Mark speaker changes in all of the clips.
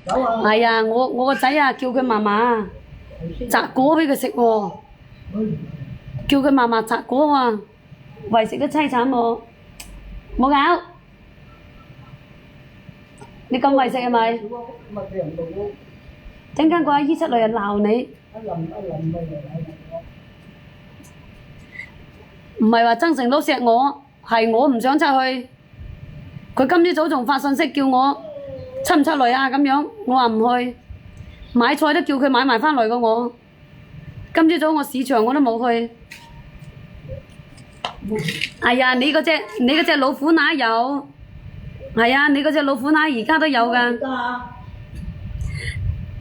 Speaker 1: 係啊，我個仔啊，叫佢嫲嫲摘果俾佢食喎，叫佢嫲嫲摘果喎，喂食得凄慘喎，冇搞，你咁為食係咪？陣間個阿姨出嚟就鬧你，唔係話曾成都錫我，係我唔想出去。佢今朝早仲發信息叫我出唔出嚟啊咁樣，我話唔去。買菜都叫佢買埋返嚟嘅我。今朝早我市場我都冇去。係啊，你嗰隻老虎乸有，係啊，你嗰隻老虎乸而家都有㗎。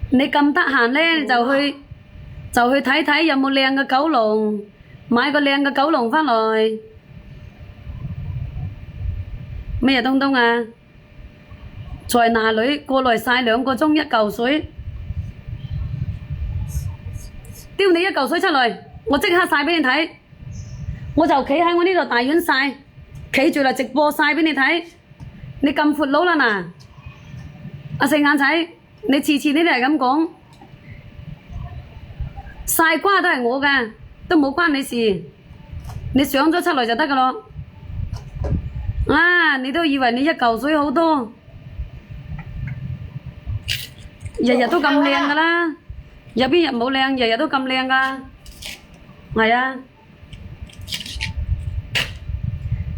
Speaker 1: 你咁得閒咧就去睇睇有冇靚嘅狗籠，買個靚嘅狗籠返嚟。咩嘢東東啊？在那裏過來曬2個鐘1嚿水，丟你1嚿水出嚟，我即刻曬俾你睇。我就企喺我呢度大院曬，企住嚟直播曬俾你睇。你咁闊佬啦嗱，阿四眼仔，你次次你都係咁講，曬瓜都係我㗎，都冇關你事。你上咗出嚟就得㗎咯。啊！你都以為你1嚿水好多，日日都咁靚㗎啦，有邊日冇靚？日日都咁靚㗎，係啊！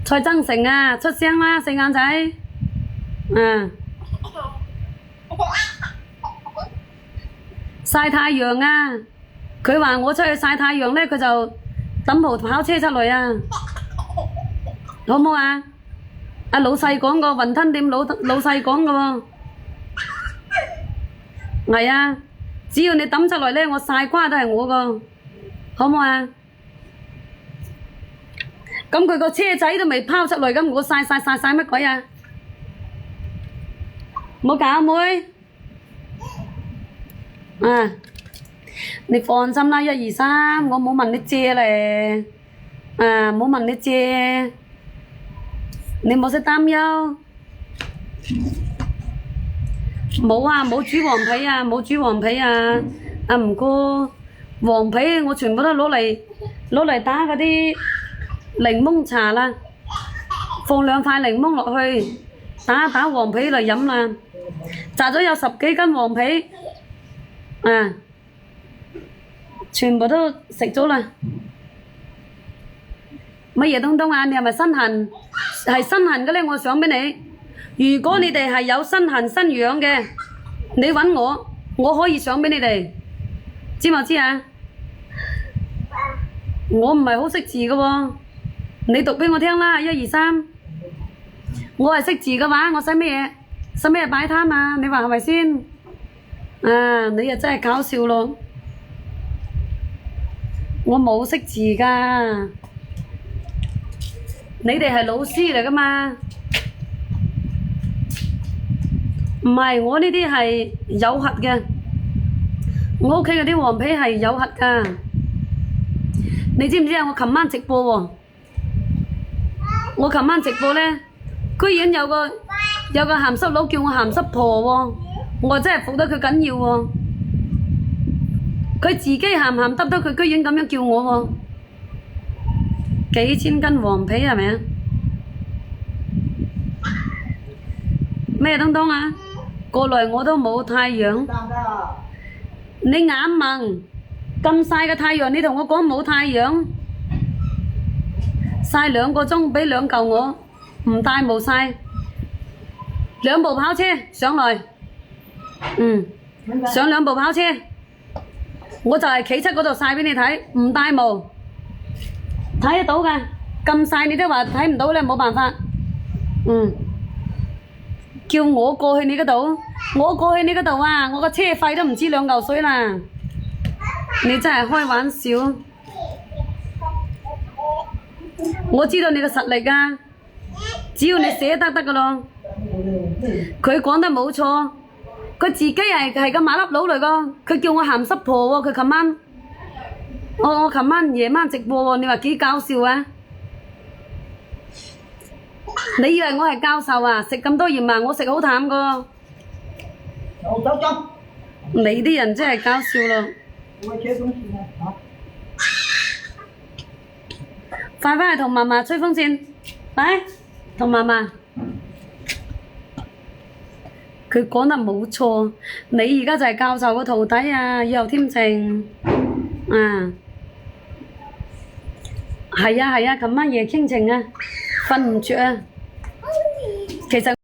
Speaker 1: 蔡增成啊，出聲啦，四眼仔，曬太陽啊！佢話我出去曬太陽咧，佢就抌部跑車出嚟啊，好唔好啊？阿老細講個雲吞店老細講嘅喎，係啊，只要你抌出嚟咧，我曬瓜都係我個，好唔好啊？咁佢個車仔都未拋出嚟，咁我曬乜鬼啊？冇搞妹，啊，你放心啦，1、2、3，我冇問你借咧，冇問你借。你冇使擔憂，冇啊，冇煮黃皮啊，冇煮黃皮啊，啊唔過黃皮我全部都攞嚟打嗰啲檸檬茶啦，放2塊檸檬落去，打黃皮嚟飲啦，摘咗有10幾斤黃皮，全部都食咗啦。乜嘢東東啊？你係咪身痕？係身痕嘅咧，我想俾你。如果你哋係有身痕身癢嘅，你揾我，我可以上俾你哋，知冇知啊？我唔係好識字嘅喎，你讀俾我聽啦，1、2、3。我係識字嘅話，我使咩嘢？使咩擺攤啊？你話係咪先？你又真係搞笑咯！我冇識字㗎。你哋係老師嚟㗎嘛？唔係，我呢啲係有核嘅。我屋企嗰啲黃皮係有核㗎。你知唔知啊？我琴晚直播喎。我琴晚直播咧，居然有個鹹濕佬叫我鹹濕婆喎。我真係服得佢緊要喎。佢自己鹹鹹得得，佢居然咁樣叫我喎。幾千斤黃皮係咪啊？咩東東啊？過來我都冇太陽。你眼盲咁曬嘅太陽，你同我講冇太陽，曬2個鐘俾2嚿我，唔帶冇曬，2部跑車上來，上2部跑車，我就係企出嗰度曬俾你睇，唔帶毛。睇得到㗎，咁曬你都話睇唔到咧，冇辦法。叫我過去你嗰度，我過去你嗰度啊，我個車費都唔知2嚿水啦。你真係開玩笑。我知道你個實力㗎，只要你捨得得㗎咯。佢講得冇錯，佢自己係個馬粒佬嚟㗎，佢叫我鹹濕婆喎，佢琴晚。我琴晚夜晚直播喎，你話幾搞笑啊？你以為我係教授啊？食咁多鹽啊？我食好淡㗎。
Speaker 2: 有手針，
Speaker 1: 你啲人真係搞笑咯！
Speaker 2: 我吹風扇啊
Speaker 1: 快翻去同嫲嫲吹風扇，快同嫲嫲。佢講得冇錯，你而家就係教授個徒弟啊，以後添情啊！係啊係啊，琴晚夜傾情啊，瞓唔着啊。其實